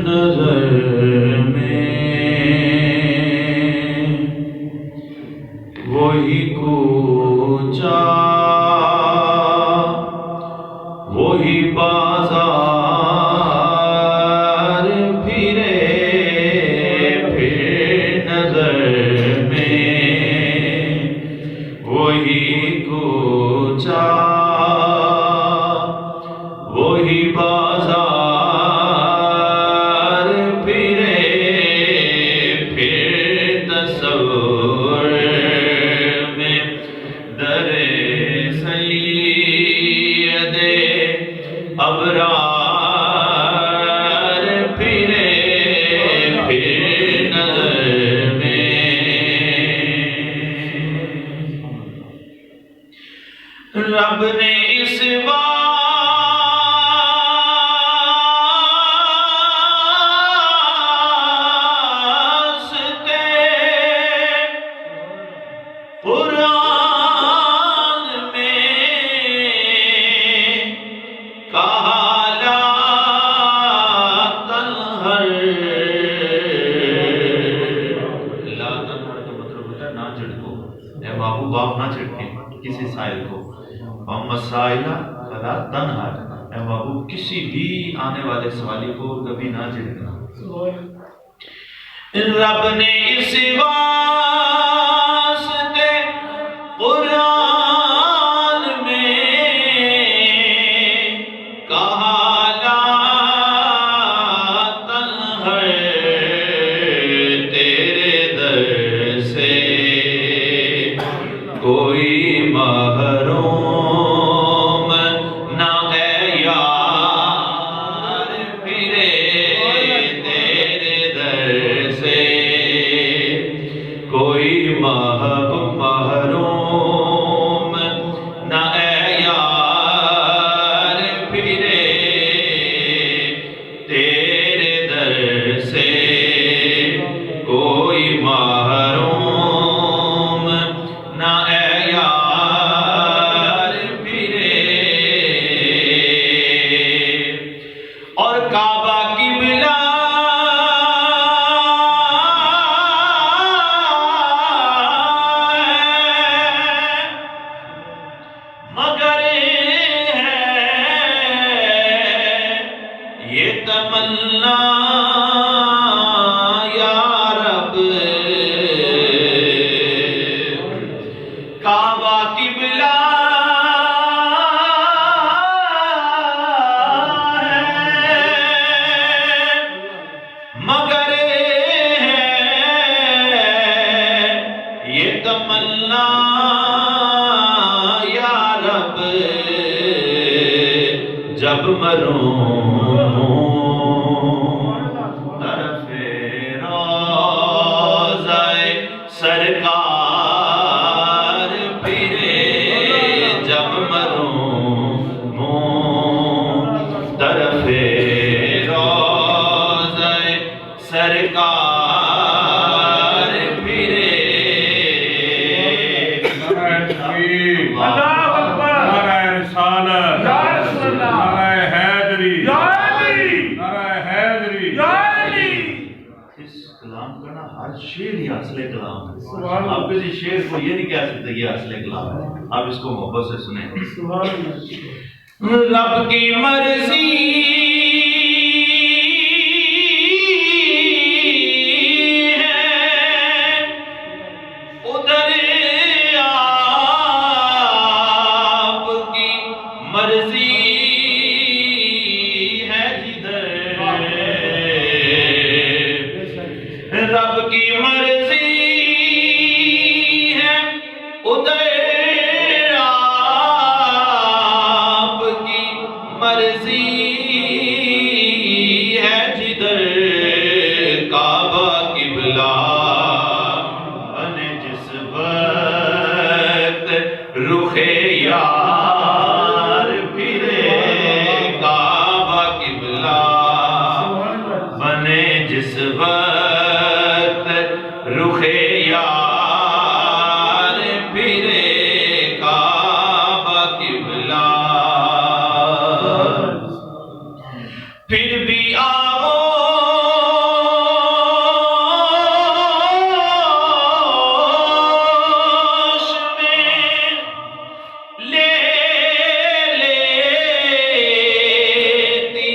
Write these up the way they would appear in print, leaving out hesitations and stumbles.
نظر میں وہی کوچا وہی بازار پھرے پھر نظر میں وہی کوچا وہی بازار پھرے پھر تصور میں در سید ابرار پھرے پھر نظر میں رب نے اس قرآن میں کہا لا تنہر، لا تنہر کا مطلب ہوتا ہے نہ جھٹکو، اے محبوب آپ نہ جھٹکیں کسی سائل کو، مسائل فلا تنہر، اے محبوب کسی بھی آنے والے سوالی کو کبھی نہ جھٹکنا۔ رب نے اس واسطے قرآن میں کہا لا تنہر، تیرے در سے کوئی محروم نہ ہے یار پھرے، تیرے در سے کوئی محروم نہ ہے یار پھرے، تیرے در سے کوئی محروم نہ ہے یار پھرے۔ اور کعبہ قبلہ مگر ہے یہ تمنا یا رب، کعبہ قبلہ ہے مگر ہے یہ تمنا یا رب، جب مروں طرف روضہ سرکار پھرے، جب مروں طرف روضہ سرکار پھرے۔ اللہ اکبر، نعرہ رسالت، نعرہ حیدری، نعرہ حیدری۔ اس کلام کا نا ہر شعر ہی اصل کلام ہے، آپ کسی شعر کو یہ نہیں کہہ سکتے یہ اصل کلام ہے، آپ اس کو محبت سے سنیں۔ رب کی مرضی ہے ادھر آپ کی مرضی ہے جدھر، رب کی مرضی ہے ادھر آپ کی مرضی ہے جدھر، کعبہ قبلہ بنے جس وقت رخ یار پھرے، کعبہ قبلہ بنے جس وقت رخ یار پھرے، کعبہ قبلہ پھر بھی آغوش میں لے لیتی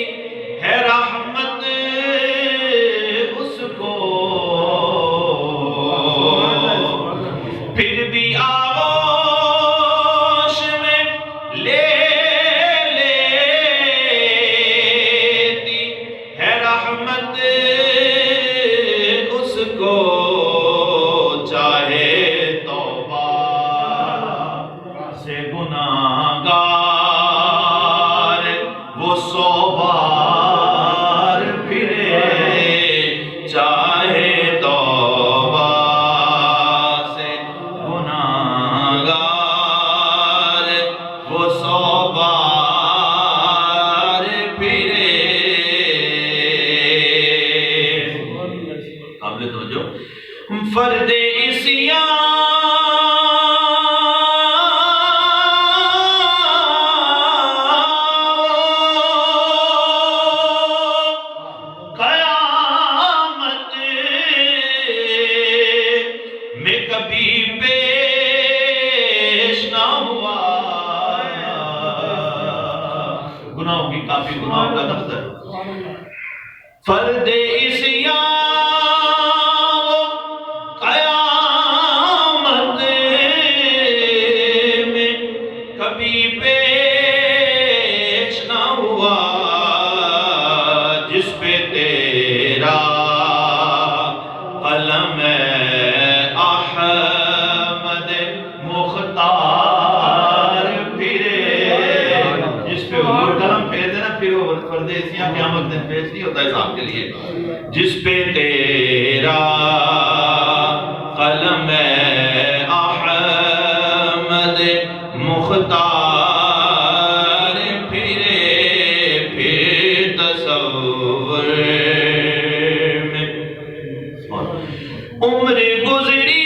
ہے رحمت اس کو، پھر بھی آغوش میں لے لیتی ہے رحمت اس کو، چاہے توبہ سے گناہگار وہ 100 بار پھرے، چاہے توبہ سے گناہگار وہ 100 بار پھرے۔ قابل توجہ فرد قیامت میں کبھی پیش نہ ہوا، گناہوں کی کافی، گناہوں کا دفتر، فرد قیامت میں کبھی پیش نہ ہوا، جس پہ تیرا قلم احمد مختار پھرے، جس پہ حضور قلم پھیرتے نا، پھر وہ پردیسیاں قیامت دن پیش نہیں ہوتا حساب کے لیے، جس پہ تیرا قلم احمد مختار پھرے، پھر تصور میں عمر گزری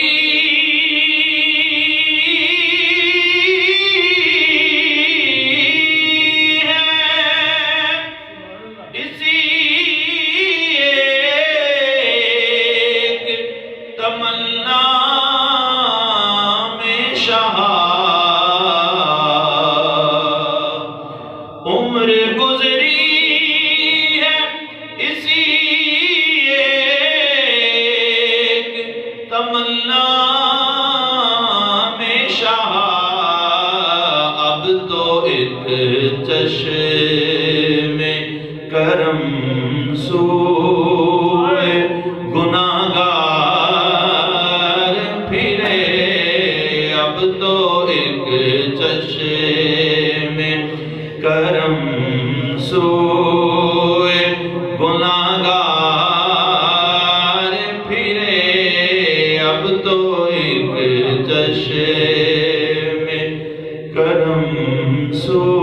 ہے اسی ایک تمنا میں شہا، عمر گزری ہے اسی ایک تمنا میں شہا، اب تو ایک چشم کرم سوئے گناہگار پھرے، اب تو ایک چشم کرم سوئے گناہگار پھرے، اب تو ایک چشم کرم سوئے